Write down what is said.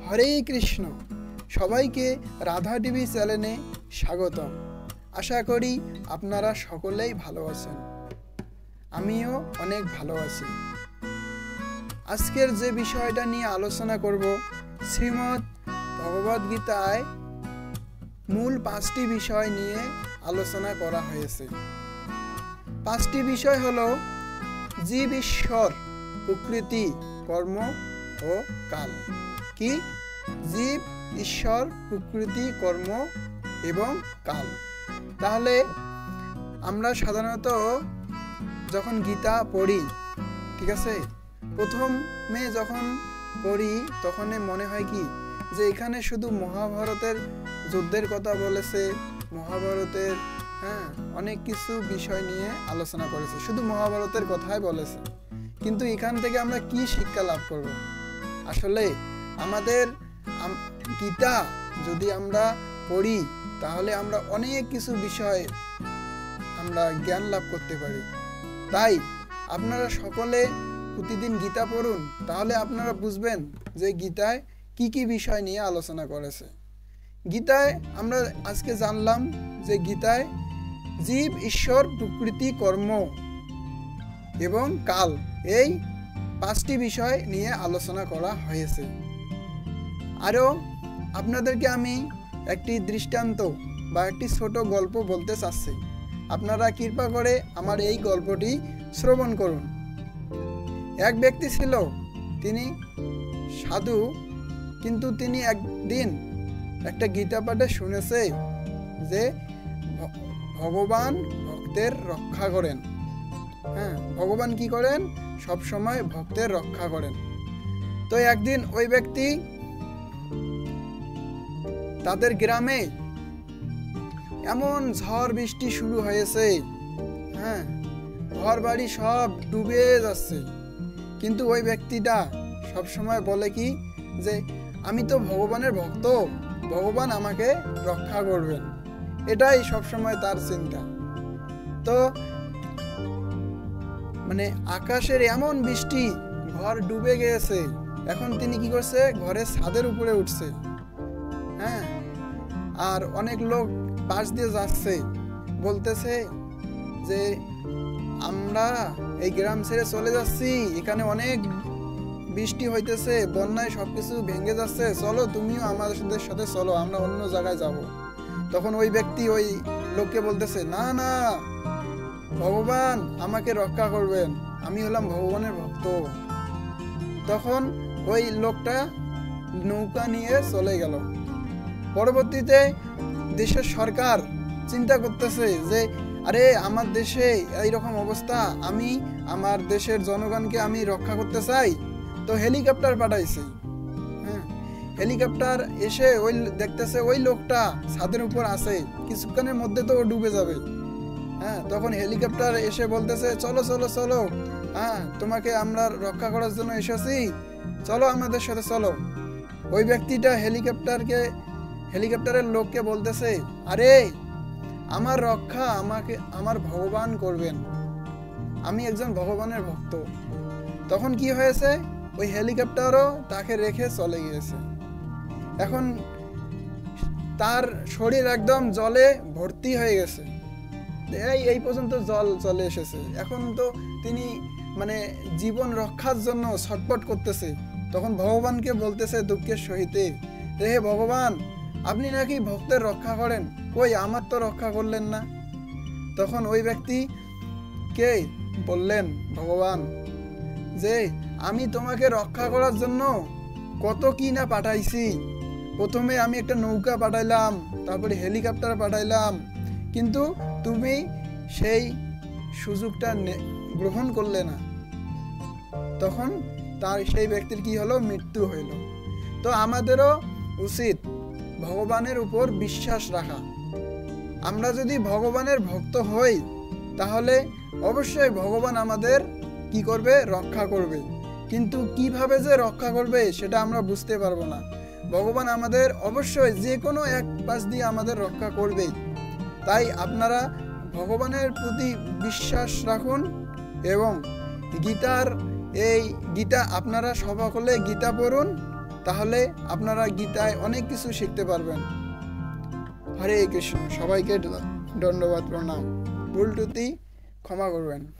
হরে কৃষ্ণ। সবাইকে রাধা টিভি চ্যানেলে স্বাগতম। আশা করি আপনারা সকলেই ভালো আছেন, আমিও অনেক ভালো আছি। আজকের যে বিষয়টা নিয়ে আলোচনা করব, শ্রীমদ্ ভগবদ গীতায় মূল 5টি বিষয় নিয়ে আলোচনা করা হয়েছে। 5টি বিষয় হলো জীব, ঈশ্বর, প্রকৃতি, কর্ম ও কাল। কি? জীব, ঈশ্বর, প্রকৃতি, কর্ম এবং কাল। তাহলে আমরা সাধারণত যখন গীতা পড়ি, ঠিক আছে, প্রথমে যখন পড়ি তখন মনে হয় কি যে এখানে শুধু মহাভারতের যুদ্ধের কথা বলেছে, মহাভারতের অনেক কিছু বিষয় নিয়ে আলোচনা করেছে, শুধু মহাভারতের কথাই বলেছে। কিন্তু এখান থেকে আমরা কি শিক্ষা লাভ করব? আসলে আমাদের গীতা যদি আমরা পড়ি তাহলে আমরা অনেক কিছু বিষয় আমরা জ্ঞান লাভ করতে পারি। তাই আপনারা সকলে প্রতিদিন গীতা পড়ুন, তাহলে আপনারা বুঝবেন যে গীতায় কি কি বিষয় নিয়ে আলোচনা করেছে। গীতায় আমরা আজকে জানলাম যে গীতায় জীব, ঈশ্বর, প্রকৃতি, কর্ম এবং কাল, এই 5টি বিষয় নিয়ে আলোচনা করা হয়েছে। আরও আপনাদেরকে আমি একটি দৃষ্টান্ত বা একটি ছোট গল্প বলতে চাচ্ছি। আপনারা কৃপা করে আমার এই গল্পটি শ্রবণ করুন। এক ব্যক্তি ছিল, তিনি সাধু, কিন্তু তিনি একদিন একটা গীতা পাঠে শুনেছে যে ভগবান ভক্তের রক্ষা করেন। ভগবান কি করেন? সব সময় ভক্তের রক্ষা করেন। তো একদিন ওই ব্যক্তি তাদের গ্রামে এমন ঝড় বৃষ্টি শুরু হয়েছে, ঘর বাড়ি সব ডুবে যাচ্ছে। কিন্তু ওই ব্যক্তিটা সব সময় বলে কি যে আমি তো ভগবানের ভক্ত, ভগবান আমাকে রক্ষা করবেন, এটাই সব সময় তার চিন্তা। তো আকাশের এমন বৃষ্টি, ঘর ডুবে গিয়েছে। এখন তিনি কি করছে? ঘরের ছাদের উপরে উঠছে, আর অনেক লোক পাশ দিয়ে যাচ্ছে, বলতেছে যে আমরা এই গ্রাম ছেড়ে চলে যাচ্ছি, এখানে অনেক বৃষ্টি হইতেছে, বন্যায় সবকিছু ভেঙে যাচ্ছে, চলো তুমিও আমাদের সাথে চলো, আমরা অন্য জায়গায় যাব। তখন ওই ব্যক্তি ওই লোককে বলতেছে, না না, ভগবান আমাকে রক্ষা করবেন, আমি হলাম ভগবানের ভক্ত। তখন ওই লোকটা নৌকা নিয়ে চলে গেল। পরবর্তীতে দেশের সরকার চিন্তা করতেছে যে আরে আমার দেশে এইরকম অবস্থা, আমি আমার দেশের জনগণকে আমি রক্ষা করতে চাই। তো হেলিকপ্টার পাঠাইছে। হেলিকপ্টার এসে ওই দেখতেছে ওই লোকটা ছাদের উপর আছে, কিছুক্ষণের মধ্যে তো ও ডুবে যাবে। তখন হেলিকপ্টার এসে বলতেছে, চলো চলো চলো, তোমাকে আমরা রক্ষা করার জন্য এসেছি, চলো আমাদের সাথে চলো। ওই ব্যক্তিটা হেলিকপ্টারের লোককে বলতেছে, আরে আমার রক্ষা আমার ভগবান করবেন, আমি একজন ভগবানের ভক্ত। তখন কি হয়েছে? ওই হেলিকপ্টারও তাকে রেখে চলে গিয়েছে। এখন তার শরীর একদম জলে ভর্তি হয়ে গেছে, এই পর্যন্ত জল চলে এসেছে। এখন তো তিনি জীবন রক্ষার জন্য ছটপট করতেছে। তখন ভগবানকে বলতেছে দুঃখের সহিতে, হে ভগবান, আপনি নাকি ভক্তের রক্ষা করেন, কই আমার তো রক্ষা করলেন না। তখন ওই ব্যক্তি কে বললেন, ভগবান, যে আমি তোমাকে রক্ষা করার জন্য কত কি না পাঠাইছি। প্রথমে আমি একটা নৌকা পাঠাইলাম, তারপরে হেলিকপ্টার পাঠাইলাম, কিন্তু তুমি সেই সুযোগটা গ্রহণ করলে না। তখন সেই ব্যক্তির কি হলো? মৃত্যু হইল। তো আমাদেরও উচিত ভগবানের উপর বিশ্বাস রাখা। আমরা যদি ভগবানের ভক্ত হই তাহলে অবশ্যই ভগবান আমাদের কি করবে? রক্ষা করবে। কিন্তু কিভাবে যে রক্ষা করবে সেটা আমরা বুঝতে পারবো না। ভগবান আমাদের অবশ্যই যে কোনো এক পাশ দিয়ে আমাদের রক্ষা করবেই। তাই আপনারা ভগবানের প্রতি বিশ্বাস রাখুন এবং গীতা আপনারা সকলে গীতা পড়ুন, তাহলে আপনারা গীতায় অনেক কিছু শিখতে পারবেন। হরে কৃষ্ণ। সবাইকে ধন্যবাদ, প্রণাম। ভুল ত্রুটি ক্ষমা করবেন।